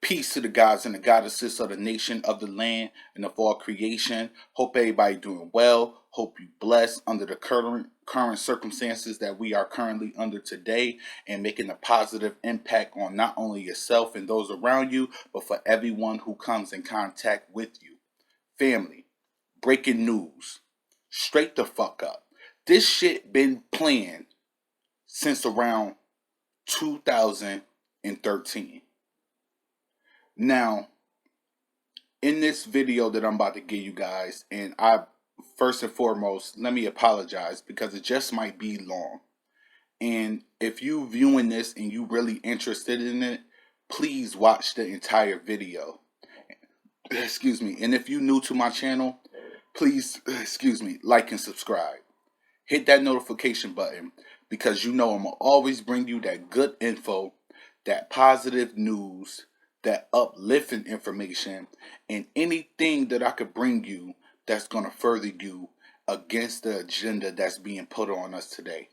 Peace to the gods and the goddesses of the nation, of the land, and of all creation. Hope everybody doing well. Hope you blessed under the current circumstances that we are currently under today, and making a positive impact on not only yourself and those around you, but for everyone who comes in contact with you. Family, breaking news. Straight the fuck up. This shit been planned since around 2013. Now, in this video that I'm about to give you guys, and first and foremost, let me apologize because it just might be long. And if you viewing this and you really interested in it, please watch the entire video. Excuse me. And if you new to my channel, please, like and subscribe. Hit that notification button because you know I'm going to always bring you that good info, that positive news, that uplifting information, and anything that I could bring you that's going to further you against the agenda that's being put on us today.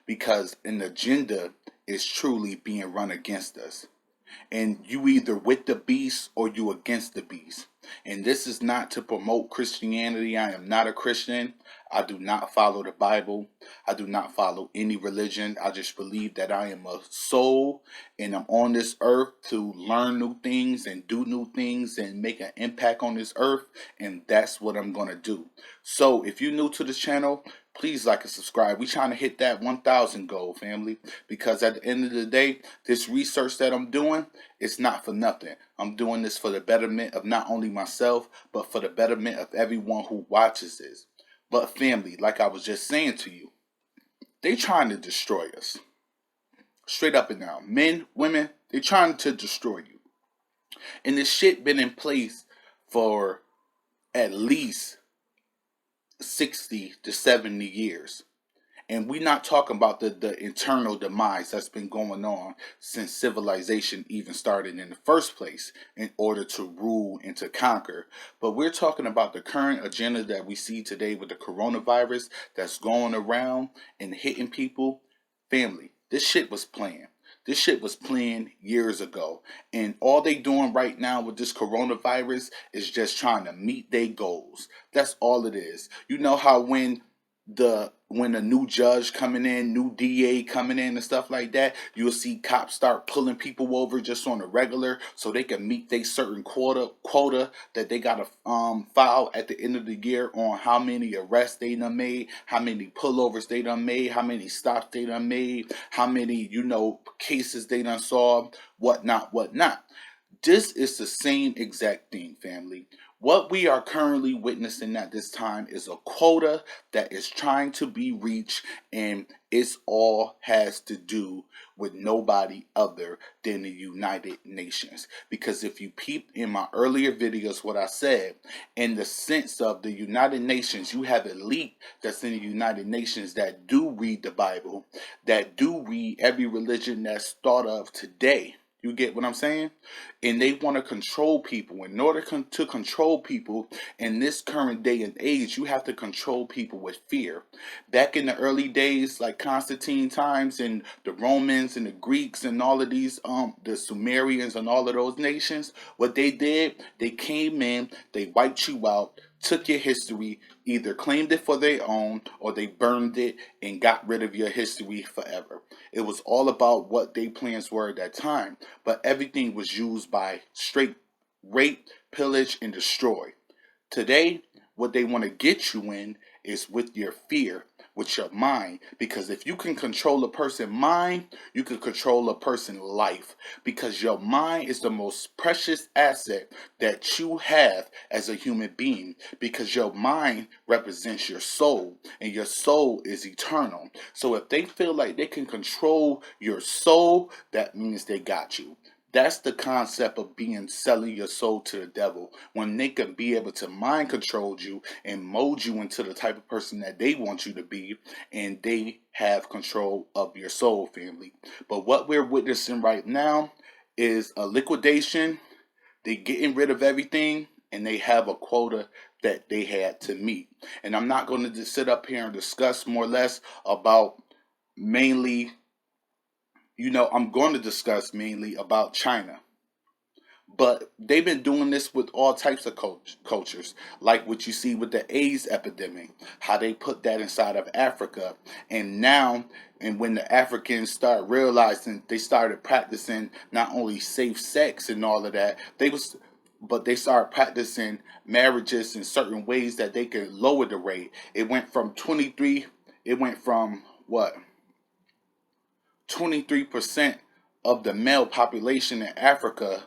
Because an agenda is truly being run against us. And you either with the beast or you against the beast. And this is not to promote Christianity. I am not a Christian. I do not follow the Bible. I do not follow any religion. I just believe that I am a soul and I'm on this earth to learn new things and do new things and make an impact on this earth. And that's what I'm going to do. So if you're new to this channel, please like and subscribe. We're trying to hit that 1,000 goal, family. Because at the end of the day, this research that I'm doing, it's not for nothing. I'm doing this for the betterment of not only myself, but for the betterment of everyone who watches this. But family, like I was just saying to you, they trying to destroy us. Straight up and down. Men, women, they trying to destroy you. And this shit been in place for at least 60 to 70 years. And we're not talking about the internal demise that's been going on since civilization even started in the first place in order to rule and to conquer. But we're talking about the current agenda that we see today with the coronavirus that's going around and hitting people. Family, this shit was planned. This shit was planned years ago. And all they doing right now with this coronavirus is just trying to meet their goals. That's all it is. You know how when a new judge coming in, new DA coming in and stuff like that, you'll see cops start pulling people over just on a regular so they can meet their certain quota that they gotta file at the end of the year on how many arrests they done made, how many pullovers they done made, how many stops they done made, how many, cases they done solved, whatnot. This is the same exact thing, family. What we are currently witnessing at this time is a quota that is trying to be reached, and it's all has to do with nobody other than the United Nations. Because if you peep in my earlier videos what I said, in the sense of the United Nations, you have elite that's in the United Nations that do read the Bible, that do read every religion that's thought of today. You get what I'm saying? And they want to control people. In order to control people in this current day and age, you have to control people with fear. Back in the early days, like Constantine times, and the Romans and the Greeks and all of these, the Sumerians and all of those nations, what they did, they came in, they wiped you out, took your history, either claimed it for their own or they burned it and got rid of your history forever. It was all about what their plans were at that time, but everything was used by straight rape, pillage, and destroy. Today, what they want to get you in is with your fear, with your mind. Because if you can control a person's mind, you can control a person's life. Because your mind is the most precious asset that you have as a human being. Because your mind represents your soul, and your soul is eternal. So if they feel like they can control your soul, that means they got you. That's the concept of selling your soul to the devil, when they can be able to mind control you and mold you into the type of person that they want you to be, and they have control of your soul, family. But what we're witnessing right now is a liquidation. They're getting rid of everything, and they have a quota that they had to meet. And I'm not going to just sit up here and discuss more or less about mainly, I'm going to discuss mainly about China. But they've been doing this with all types of cultures, like what you see with the AIDS epidemic, how they put that inside of Africa. And now, and when the Africans start realizing, they started practicing not only safe sex and all of that, but they started practicing marriages in certain ways that they could lower the rate. It went from what, 23% of the male population in Africa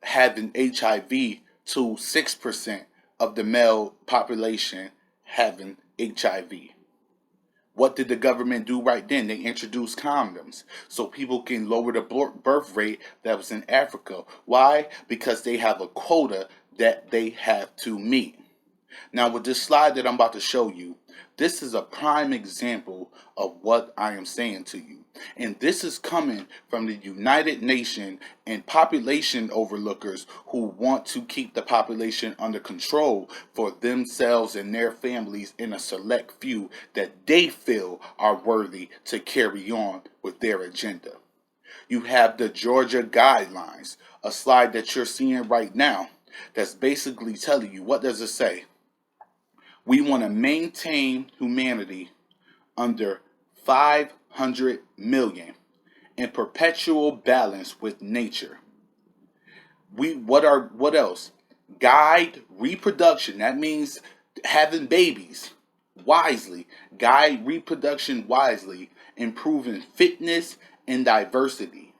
having HIV to 6% of the male population having HIV. What did the government do right then? They introduced condoms so people can lower the birth rate that was in Africa. Why? Because they have a quota that they have to meet. Now, with this slide that I'm about to show you, this is a prime example of what I am saying to you. And this is coming from the United Nations and population overlookers who want to keep the population under control for themselves and their families in a select few that they feel are worthy to carry on with their agenda. You have the Georgia Guidelines, a slide that you're seeing right now that's basically telling you, what does it say? We want to maintain humanity under 500 million in perpetual balance with nature. What else? Guide reproduction. That means having babies wisely. Guide reproduction wisely, improving fitness and diversity.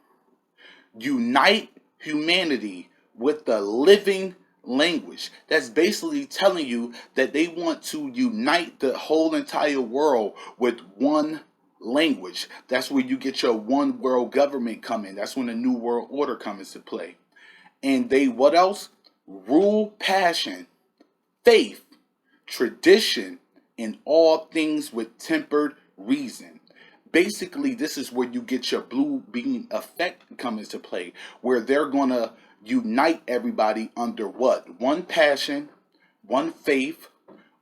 Unite humanity with the living language. That's basically telling you that they want to unite the whole entire world with one language. That's where you get your one world government coming. That's when the new world order comes into play. And they, what else? Rule passion, faith, tradition, and all things with tempered reason. Basically, this is where you get your blue beam effect come into play, where they're going to unite everybody under what? One passion, one faith,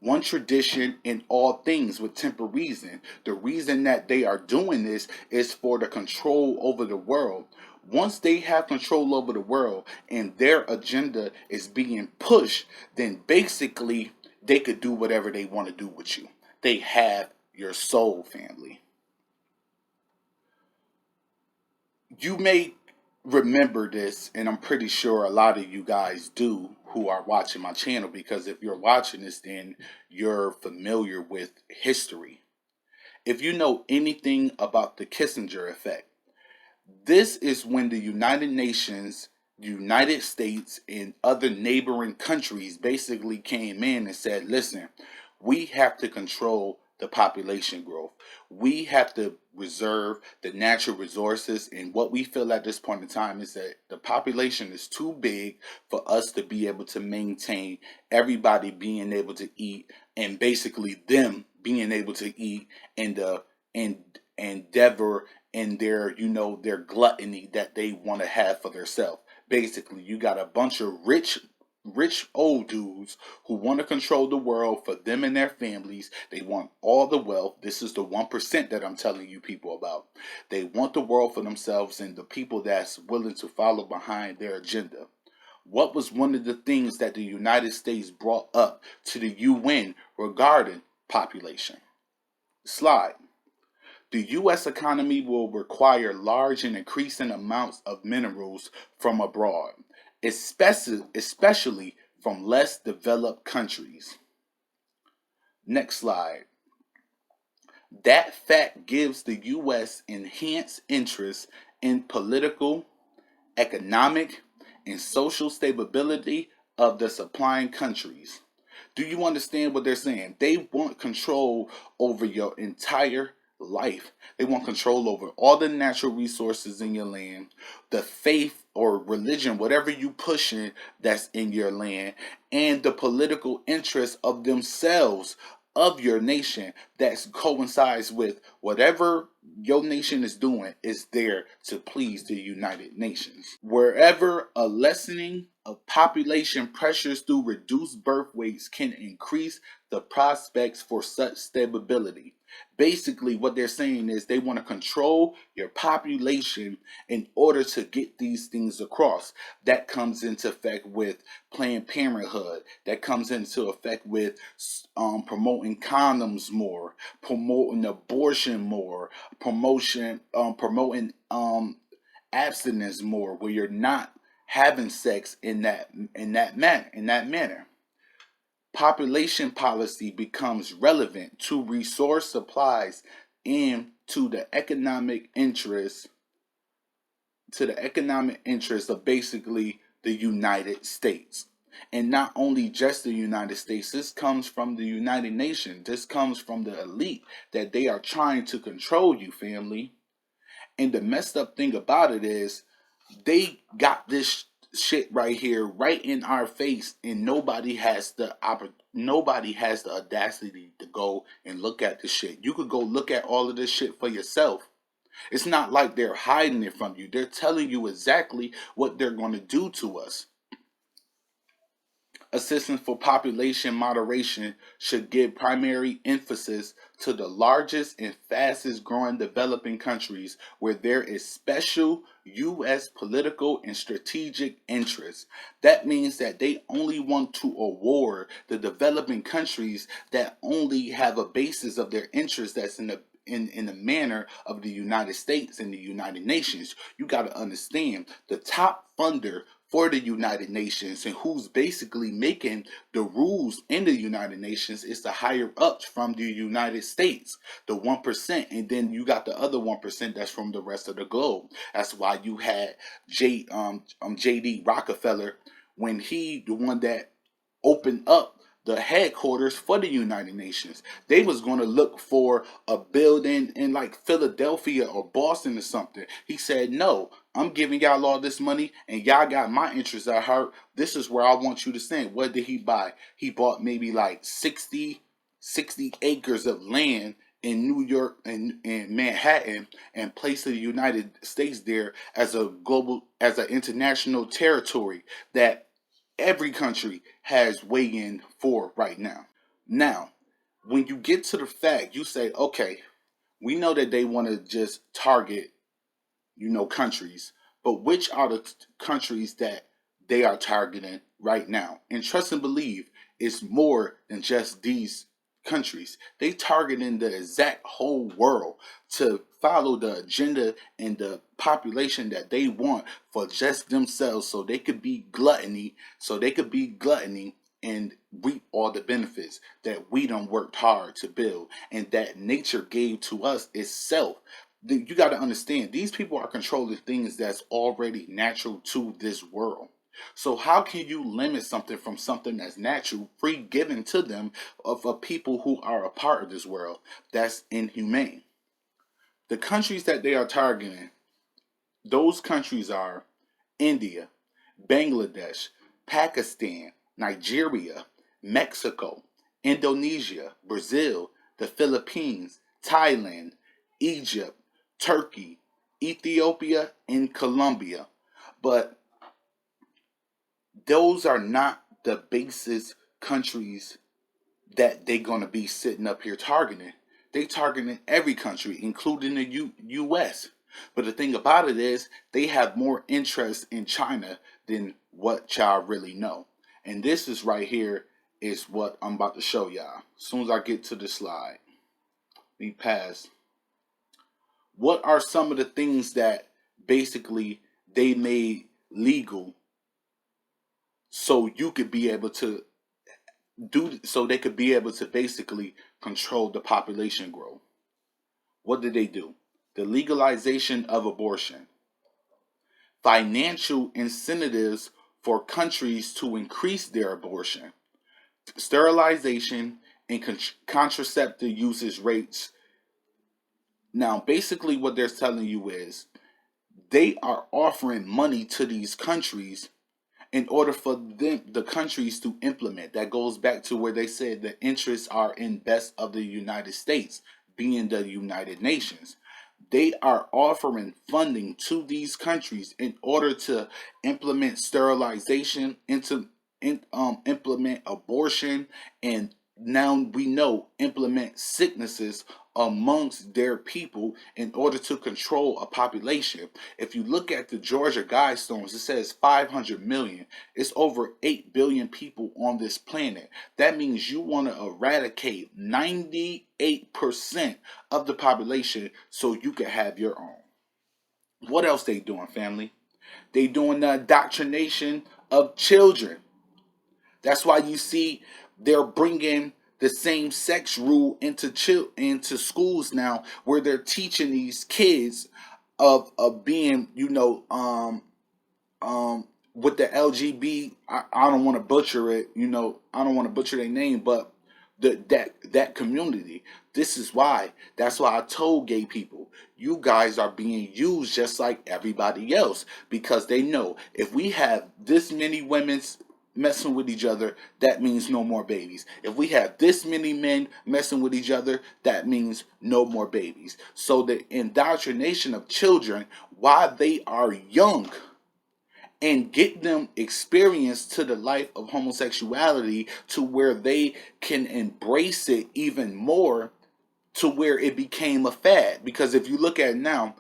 one tradition, and all things with tempered reason. The reason that they are doing this is for the control over the world. Once they have control over the world and their agenda is being pushed, then basically they could do whatever they want to do with you. They have your soul, family. You may remember this, and I'm pretty sure a lot of you guys do who are watching my channel, because if you're watching this, then you're familiar with history. If you know anything about the Kissinger effect, this is when the United Nations, United States, and other neighboring countries basically came in and said, listen, we have to control the population growth. We have to reserve the natural resources. And what we feel at this point in time is that the population is too big for us to be able to maintain everybody being able to eat, and basically them being able to eat, and the endeavor and their, their gluttony that they want to have for themselves. Basically, you got a bunch of rich old dudes who want to control the world for them and their families. They want all the wealth. This is the 1% that I'm telling you people about. They want the world for themselves and the people that's willing to follow behind their agenda. What was one of the things that the United States brought up to the UN regarding population? Slide. The U.S. economy will require large and increasing amounts of minerals from abroad, especially from less developed countries. Next slide. That fact gives the U.S. enhanced interest in political, economic, and social stability of the supplying countries. Do you understand what they're saying? They want control over your entire life. They want control over all the natural resources in your land, the faith or religion, whatever you pushing that's in your land, and the political interests of themselves, of your nation, that coincides with whatever your nation is doing is there to please the United Nations. Wherever a lessening of population pressures through reduced birth weights can increase the prospects for such stability. Basically, what they're saying is they want to control your population in order to get these things across. That comes into effect with Planned Parenthood. That comes into effect with promoting condoms more, promoting abortion more, promoting abstinence more, where you're not having sex in that manner. Population policy becomes relevant to resource supplies and to the economic interests of basically the United States. And not only just the United States, this comes from the United Nations. This comes from the elite that they are trying to control you, family. And the messed up thing about it is they got this shit right here, right in our face, and nobody has the audacity to go and look at this shit. You could go look at all of this shit for yourself. It's not like they're hiding it from you. They're telling you exactly what they're going to do to us. Assistance for population moderation should give primary emphasis to the largest and fastest growing developing countries where there is special U.S. political and strategic interests. That means that they only want to award the developing countries that only have a basis of their interest that's in the manner of the United States and the United Nations. You got to understand the top funder for the United Nations and who's basically making the rules in the United Nations is the higher ups from the United States, the 1%, and then you got the other 1% that's from the rest of the globe. That's why you had J.D. Rockefeller, when he the one that opened up the headquarters for the United Nations. They was going to look for a building in like Philadelphia or Boston or something. He said, no, I'm giving y'all all this money and y'all got my interests at heart. This is where I want you to stand. What did he buy? He bought maybe like 60 acres of land in New York and Manhattan, and placed the United States there as an international territory that every country has weighed in for right now. Now, when you get to the fact, you say, okay, we know that they want to just target, countries, but which are the countries that they are targeting right now? And trust and believe, it's more than just these countries. They targeting the exact whole world to follow the agenda and the population that they want for just themselves, so they could be gluttony and reap all the benefits that we done worked hard to build and that nature gave to us itself. You got to understand, these people are controlling things that's already natural to this world. So how can you limit something from something that's natural, free given to them of people who are a part of this world? That's inhumane. The countries that they are targeting, those countries are India, Bangladesh, Pakistan, Nigeria, Mexico, Indonesia, Brazil, the Philippines, Thailand, Egypt, Turkey, Ethiopia, and Colombia. But those are not the basis countries that they're going to be sitting up here targeting. They targeting every country, including the U.S. But the thing about it is, they have more interest in China than what y'all really know. And this is right here is what I'm about to show y'all. As soon as I get to the slide, we pass. What are some of the things that basically they made legal so you could be able to so they could be able to basically control the population growth? What did they do? The legalization of abortion, financial incentives for countries to increase their abortion, sterilization and contraceptive usage rates. Now, basically, what they're telling you is they are offering money to these countries in order for the countries to implement. That goes back to where they said the interests are in best of the United States, being the United Nations. They are offering funding to these countries in order to implement sterilization, implement abortion, and now we know implement sicknesses amongst their people in order to control a population. If you look at the Georgia Guidestones, it says 500 million. It's over 8 billion people on this planet. That means you want to eradicate 98% of the population so you can have your own. What else they doing, family? They doing the indoctrination of children. That's why you see they're bringing the same sex rule into schools now, where they're teaching these kids of being, with the LGB. I don't want to butcher it, I don't want to butcher their name, but that community. This is why. That's why I told gay people, you guys are being used just like everybody else, because they know if we have this many women's messing with each other, that means no more babies. If we have this many men messing with each other, that means no more babies. So the indoctrination of children while they are young, and get them experience to the life of homosexuality to where they can embrace it even more, to where it became a fad. Because if you look at it now,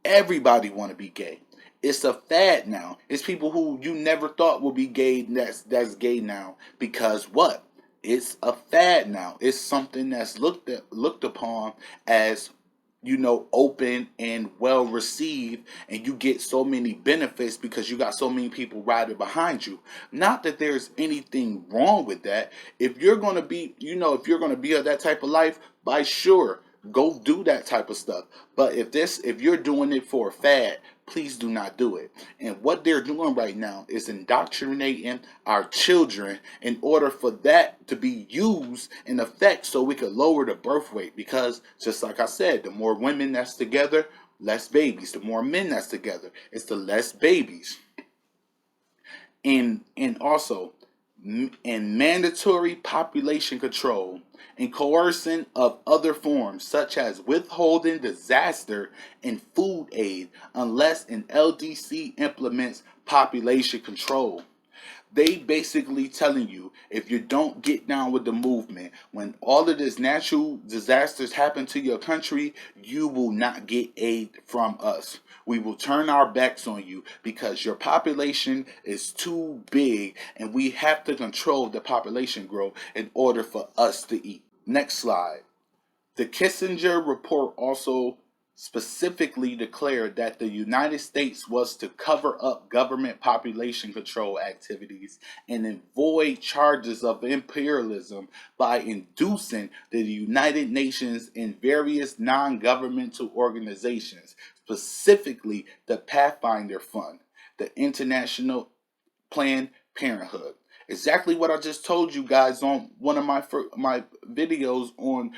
everybody want to be gay. It's a fad now. It's people who you never thought would be gay that's gay now, because what? It's a fad now. It's something that's looked upon as, open and well received, and you get so many benefits because you got so many people riding behind you. Not that there's anything wrong with that. If you're gonna be, if you're gonna be of that type of life, by sure, go do that type of stuff. But if you're doing it for a fad, please do not do it. And what they're doing right now is indoctrinating our children in order for that to be used in effect so we could lower the birth rate. Because just like I said, the more women that's together, less babies. The more men that's together, it's the less babies. And also, in mandatory population control and coercion of other forms, such as withholding disaster and food aid, unless an LDC implements population control. They basically telling you, if you don't get down with the movement, when all of this natural disasters happen to your country, you will not get aid from us. We will turn our backs on you because your population is too big, and we have to control the population growth in order for us to eat. Next slide. The Kissinger report also specifically declared that the United States was to cover up government population control activities and avoid charges of imperialism by inducing the United Nations and various non-governmental organizations, specifically the Pathfinder Fund, the International Planned Parenthood. Exactly what I just told you guys on one of my videos on,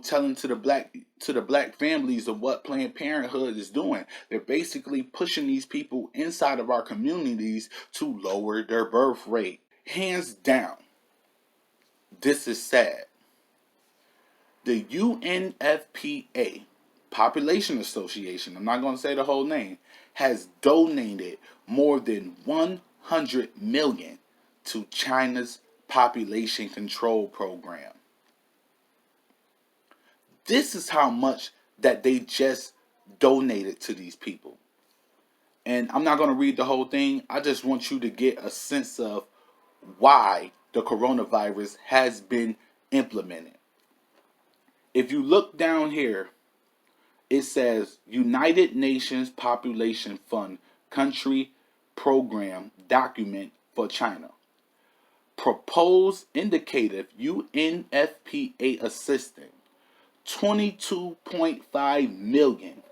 telling to the black families of what Planned Parenthood is doing. They're basically pushing these people inside of our communities to lower their birth rate. Hands down, this is sad. The UNFPA, Population Association, I'm not going to say the whole name, has donated more than 100 million to China's population control program. This is how much that they just donated to these people. And I'm not going to read the whole thing. I just want you to get a sense of why the coronavirus has been implemented. If you look down here, it says United Nations Population Fund Country Program Document for China. Proposed indicative UNFPA assistant 22.5 million,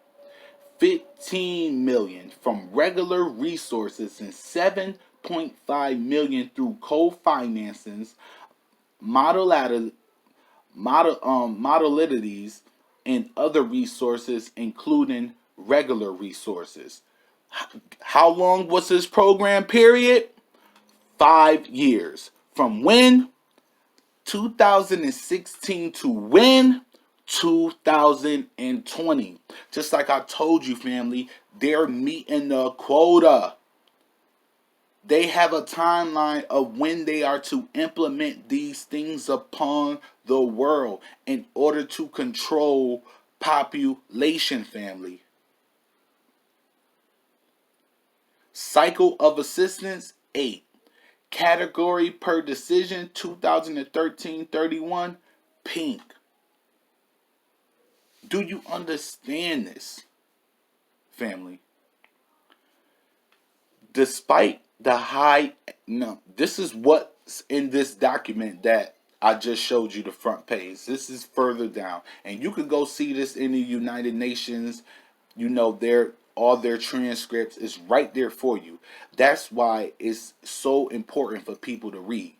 15 million from regular resources, and 7.5 million through co-financings, modalities, and other resources, including regular resources. How long was this program period? 5 years. From when? 2016 to when? 2020. Just like I told you, family, they're meeting the quota. They have a timeline of when they are to implement these things upon the world in order to control population, family. Cycle of assistance 8. Category per decision 2013-31 pink. Do you understand this, family? Despite the high, no, this is what's in this document that I just showed you the front page. This is further down, and you can go see this in the United Nations. You know, all their transcripts is right there for you. That's why it's so important for people to read.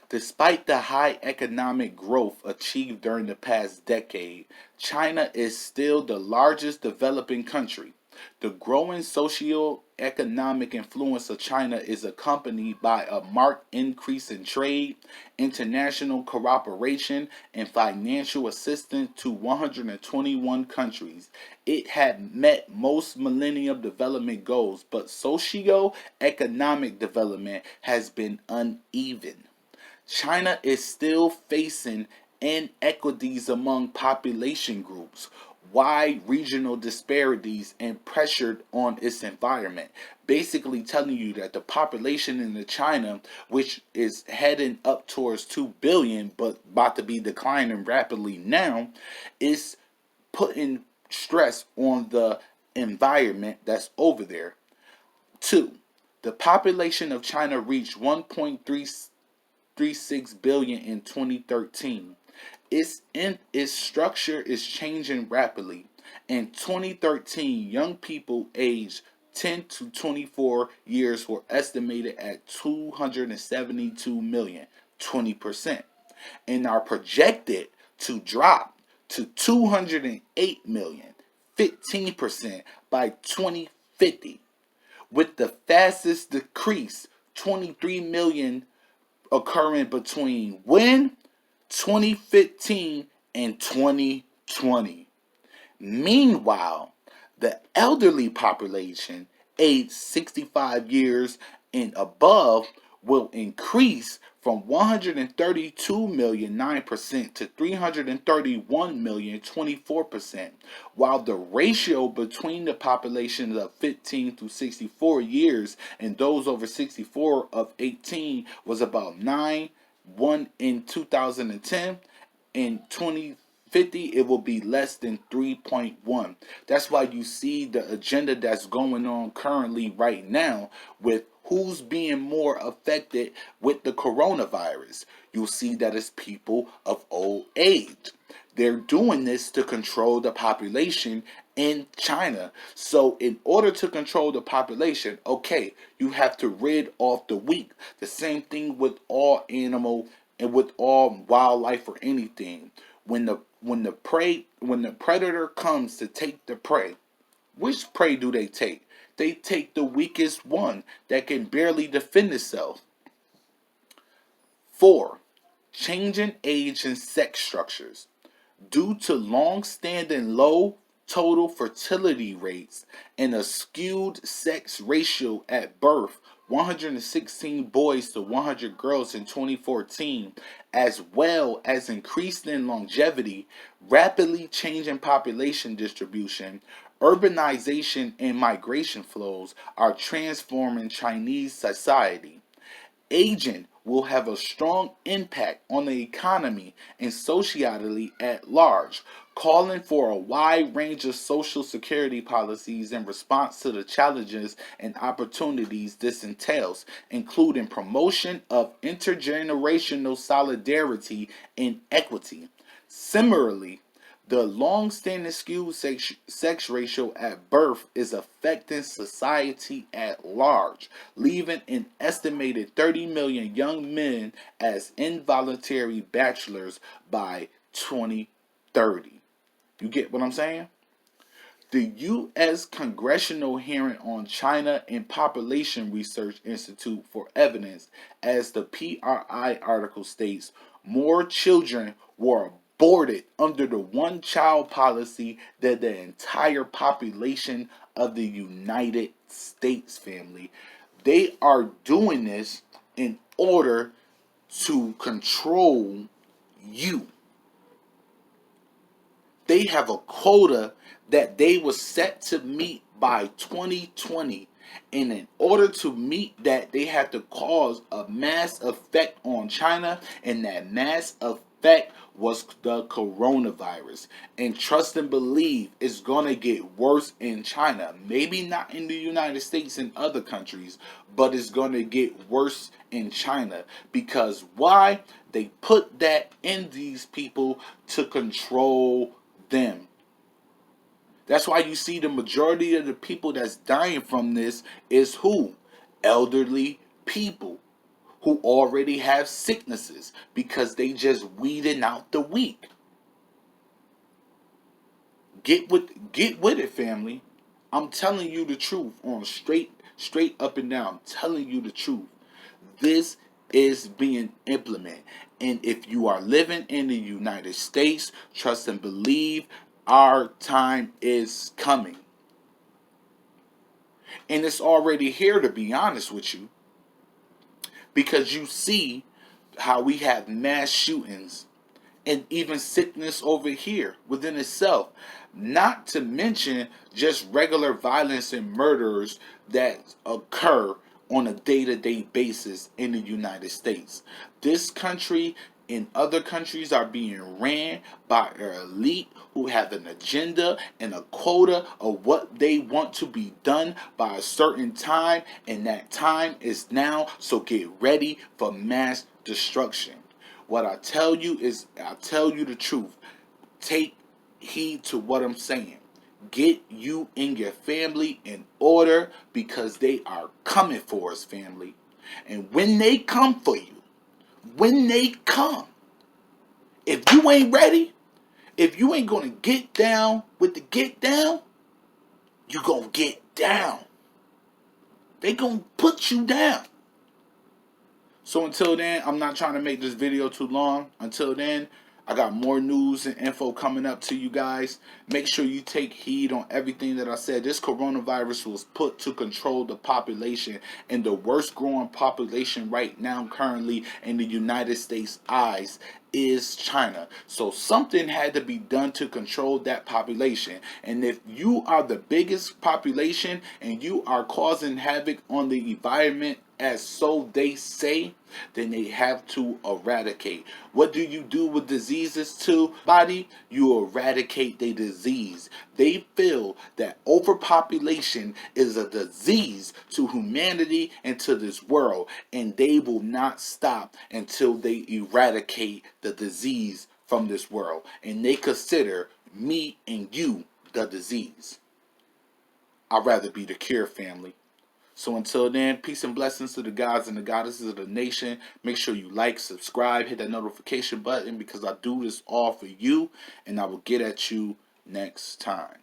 Despite the high economic growth achieved during the past decade, China is still the largest developing country. The growing socio-economic influence of China is accompanied by a marked increase in trade, international cooperation, and financial assistance to 121 countries. It had met most Millennium Development Goals, but socio-economic development has been uneven. China is still facing inequities among population groups, wide regional disparities, and pressure on its environment. Basically, telling you that the population in China, which is heading up towards 2 billion but about to be declining rapidly now, is putting stress on the environment that's over there. 2. The population of China reached 1.36 billion in 2013. Its structure is changing rapidly. In 2013, young people aged 10 to 24 years were estimated at 272 million, 20%, and are projected to drop to 208 million, 15% by 2050, with the fastest decrease, 23 million, occurring between when 2015 and 2020. Meanwhile, the elderly population aged 65 years and above will increase from 132 million, 9%, to 331 million, 24%, while the ratio between the populations of 15 to 64 years and those over 64 of 18 was about 9:1 in 2010. In 2050, it will be less than 3.1. That's why you see the agenda that's going on currently right now with who's being more affected with the coronavirus. You'll see that it's people of old age. They're doing this to control the population in China. So in order to control the population, okay, you have to rid off the weak. The same thing with all animal and with all wildlife or anything. When the predator comes to take the prey, which prey do they take? They take the weakest one that can barely defend itself. 4. Changing age and sex structures. Due to long-standing low total fertility rates and a skewed sex ratio at birth, 116 boys to 100 girls in 2014, as well as increasing longevity, rapidly changing population distribution, urbanization, and migration flows are transforming Chinese society. Aging will have a strong impact on the economy and society at large, calling for a wide range of social security policies in response to the challenges and opportunities this entails, including promotion of intergenerational solidarity and equity. Similarly, the long-standing skewed sex ratio at birth is affecting society at large, leaving an estimated 30 million young men as involuntary bachelors by 2030. You get what I'm saying? The U.S. Congressional Hearing on China and Population Research Institute for Evidence, as the PRI article states, more children were aborted under the one-child policy than the entire population of the United States, family. They are doing this in order to control you. They have a quota that they were set to meet by 2020. And in order to meet that, they had to cause a mass effect on China. And that mass effect was the coronavirus. And trust and believe it's going to get worse in China. Maybe not in the United States and other countries, but it's going to get worse in China. Because why? They put that in these people to control them. That's why you see the majority of the people that's dying from this is who? Elderly people who already have sicknesses because they just weeding out the weak. Get with it, family. I'm telling you the truth on straight up and down. I'm telling you the truth. This is being implemented. And if you are living in the United States, trust and believe our time is coming. And it's already here, to be honest with you. Because you see how we have mass shootings and even sickness over here within itself. Not to mention just regular violence and murders that occur on a day-to-day basis in the United States. This country and other countries are being ran by an elite who have an agenda and a quota of what they want to be done by a certain time, and that time is now. So get ready for mass destruction. What I tell you is, I tell you the truth. Take heed to what I'm saying. Get you and your family in order, because they are coming for us, family. And when they come for you, when they come, if you ain't ready, if you ain't going to get down with the get down, you going to get down. They going to put you down. So until then, I'm not trying to make this video too long. Until then, I got more news and info coming up to you guys. Make sure you take heed on everything that I said. This coronavirus was put to control the population, and the worst growing population right now currently in the United States eyes is China. So something had to be done to control that population. And if you are the biggest population and you are causing havoc on the environment, as so they say, then they have to eradicate. What do you do with diseases to body? You eradicate the disease. They feel that overpopulation is a disease to humanity and to this world, and they will not stop until they eradicate the disease from this world. And they consider me and you the disease. I'd rather be the cure, family. So until then, peace and blessings to the gods and the goddesses of the nation. Make sure you like, subscribe, hit that notification button, because I do this all for you, and I will get at you next time.